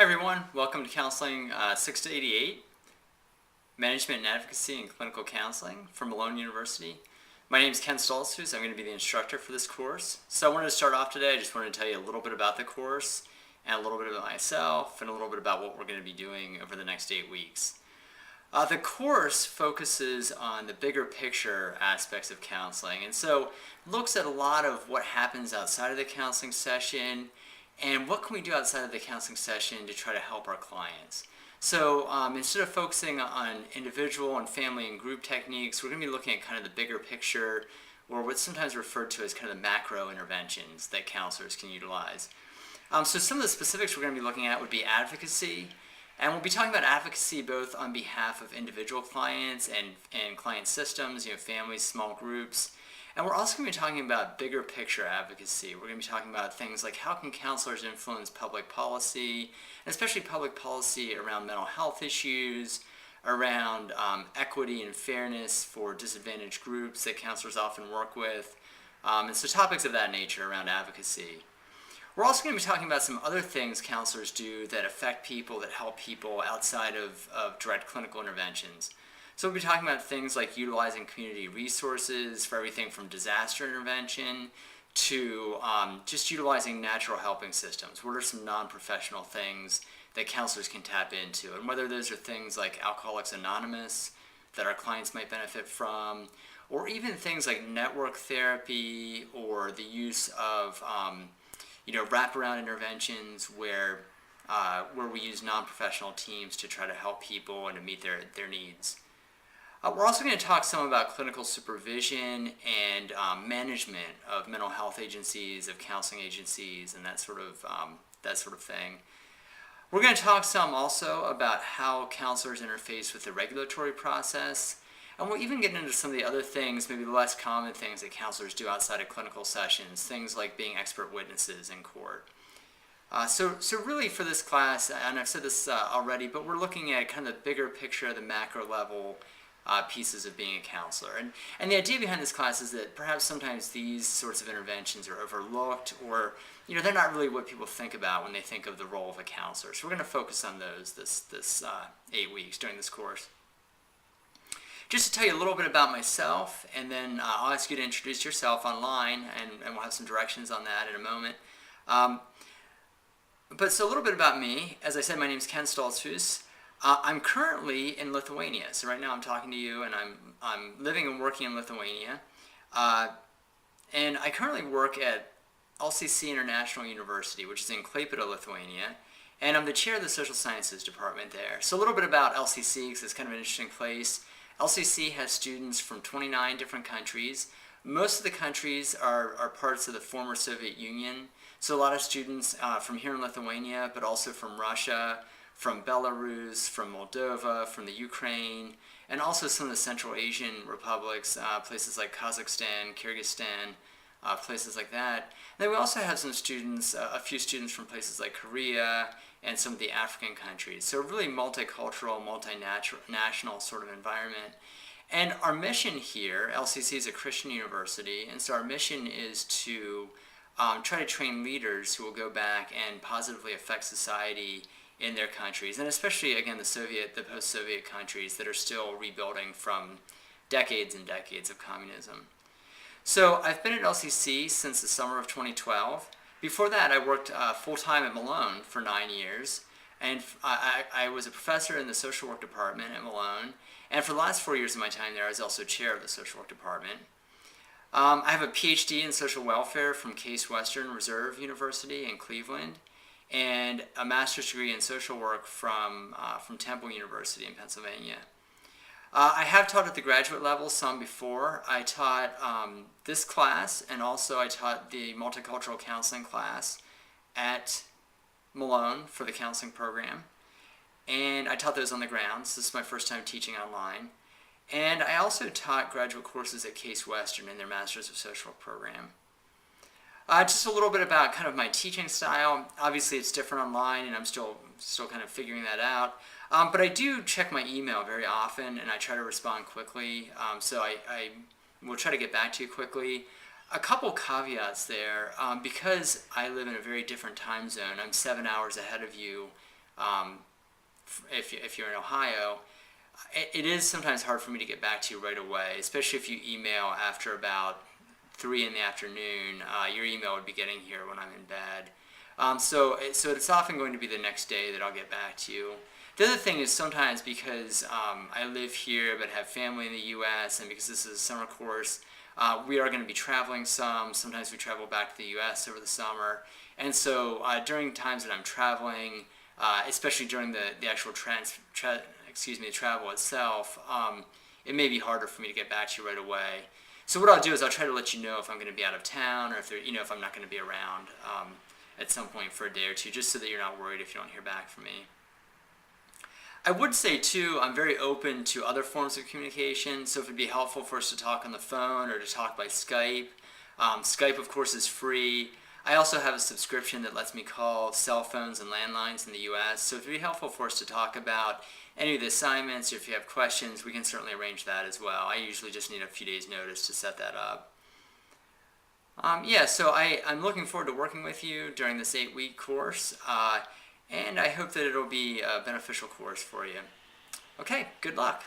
everyone, welcome to Counseling 6 to 88, Management and Advocacy in Clinical Counseling from Malone University. My name is Ken Stoltzfus. I'm going to be the instructor for this course. So I wanted to start off today. I just wanted to tell you a little bit about the course and a little bit about myself and a little bit about what we're going to be doing over the next 8 weeks. The course focuses on the bigger picture aspects of counseling, and so looks at a lot of what happens outside of the counseling session and what can we do outside of the counseling session to try to help our clients. So instead of focusing on individual and family and group techniques, we're going to be looking at kind of the bigger picture, or what's sometimes referred to as kind of the macro interventions that counselors can utilize. So some of the specifics we're going to be looking at would be advocacy. And we'll be talking about advocacy both on behalf of individual clients and client systems, families, small groups. And we're also going to be talking about bigger picture advocacy. We're going to be talking about things like how can counselors influence public policy, and especially public policy around mental health issues, around equity and fairness for disadvantaged groups that counselors often work with, and so topics of that nature around advocacy. We're also going to be talking about some other things counselors do that affect people, that help people outside of direct clinical interventions. So we'll be talking about things like utilizing community resources for everything from disaster intervention to just utilizing natural helping systems. What are some non-professional things that counselors can tap into? And whether those are things like Alcoholics Anonymous that our clients might benefit from, or even things like network therapy or the use of wraparound interventions where we use non-professional teams to try to help people and to meet their needs. We're also going to talk some about clinical supervision and management of mental health agencies, of counseling agencies, and that sort of thing. We're going to talk some also about how counselors interface with the regulatory process, and we'll even get into some of the other things, maybe the less common things that counselors do outside of clinical sessions, things like being expert witnesses in court. So really for this class, and I've said this already, but we're looking at kind of the bigger picture, the macro level pieces of being a counselor. And the idea behind this class is that perhaps sometimes these sorts of interventions are overlooked, or they're not really what people think about when they think of the role of a counselor. So we're going to focus on those this 8 weeks during this course. Just to tell you a little bit about myself, and then I'll ask you to introduce yourself online, and we'll have some directions on that in a moment. But so a little bit about me. As I said, my name is Ken Stoltzfus. I'm currently in Lithuania. So right now I'm talking to you, and I'm living and working in Lithuania. And I currently work at LCC International University, which is in Klaipėda, Lithuania. And I'm the chair of the Social Sciences Department there. So a little bit about LCC, because it's kind of an interesting place. LCC has students from 29 different countries. Most of the countries are parts of the former Soviet Union. So a lot of students from here in Lithuania, but also from Russia, from Belarus, from Moldova, from the Ukraine, and also some of the Central Asian republics, places like Kazakhstan, Kyrgyzstan, places like that. And then we also have some students, a few students from places like Korea and some of the African countries. So a really multicultural, multinational sort of environment. And our mission here, LCC is a Christian university, and so our mission is to try to train leaders who will go back and positively affect society in their countries, and especially, again, the post-Soviet countries that are still rebuilding from decades and decades of communism. So I've been at LCC since the summer of 2012. Before that, I worked full-time at Malone for 9 years, and I was a professor in the social work department at Malone, and for the last 4 years of my time there, I was also chair of the social work department. I have a PhD in social welfare from Case Western Reserve University in Cleveland, and a master's degree in social work from Temple University in Pennsylvania. I have taught at the graduate level some before. I taught this class, and also I taught the multicultural counseling class at Malone for the counseling program. And I taught those on the grounds. This is my first time teaching online. And I also taught graduate courses at Case Western in their Masters of Social Work program. Just a little bit about kind of my teaching style. Obviously it's different online, and I'm still kind of figuring that out. But I do check my email very often, and I try to respond quickly. So I will try to get back to you quickly. A couple caveats there. Because I live in a very different time zone, I'm 7 hours ahead of you if you're in Ohio, it is sometimes hard for me to get back to you right away, especially if you email after about 3 in the afternoon. Your email would be getting here when I'm in bed. So it's often going to be the next day that I'll get back to you. The other thing is sometimes because I live here but have family in the U.S. and because this is a summer course, we are going to be traveling some. Sometimes we travel back to the U.S. over the summer. And so during times that I'm traveling, especially during the actual the travel itself, it may be harder for me to get back to you right away. So what I'll do is I'll try to let you know if I'm going to be out of town or if I'm not going to be around at some point for a day or two, just so that you're not worried if you don't hear back from me. I would say too, I'm very open to other forms of communication, so if it'd be helpful for us to talk on the phone or to talk by Skype. Skype, of course, is free. I also have a subscription that lets me call cell phones and landlines in the U.S., so if it'd be helpful for us to talk about any of the assignments, or if you have questions, we can certainly arrange that as well. I usually just need a few days' notice to set that up. So I'm looking forward to working with you during this 8-week course, and I hope that it'll be a beneficial course for you. Okay, good luck.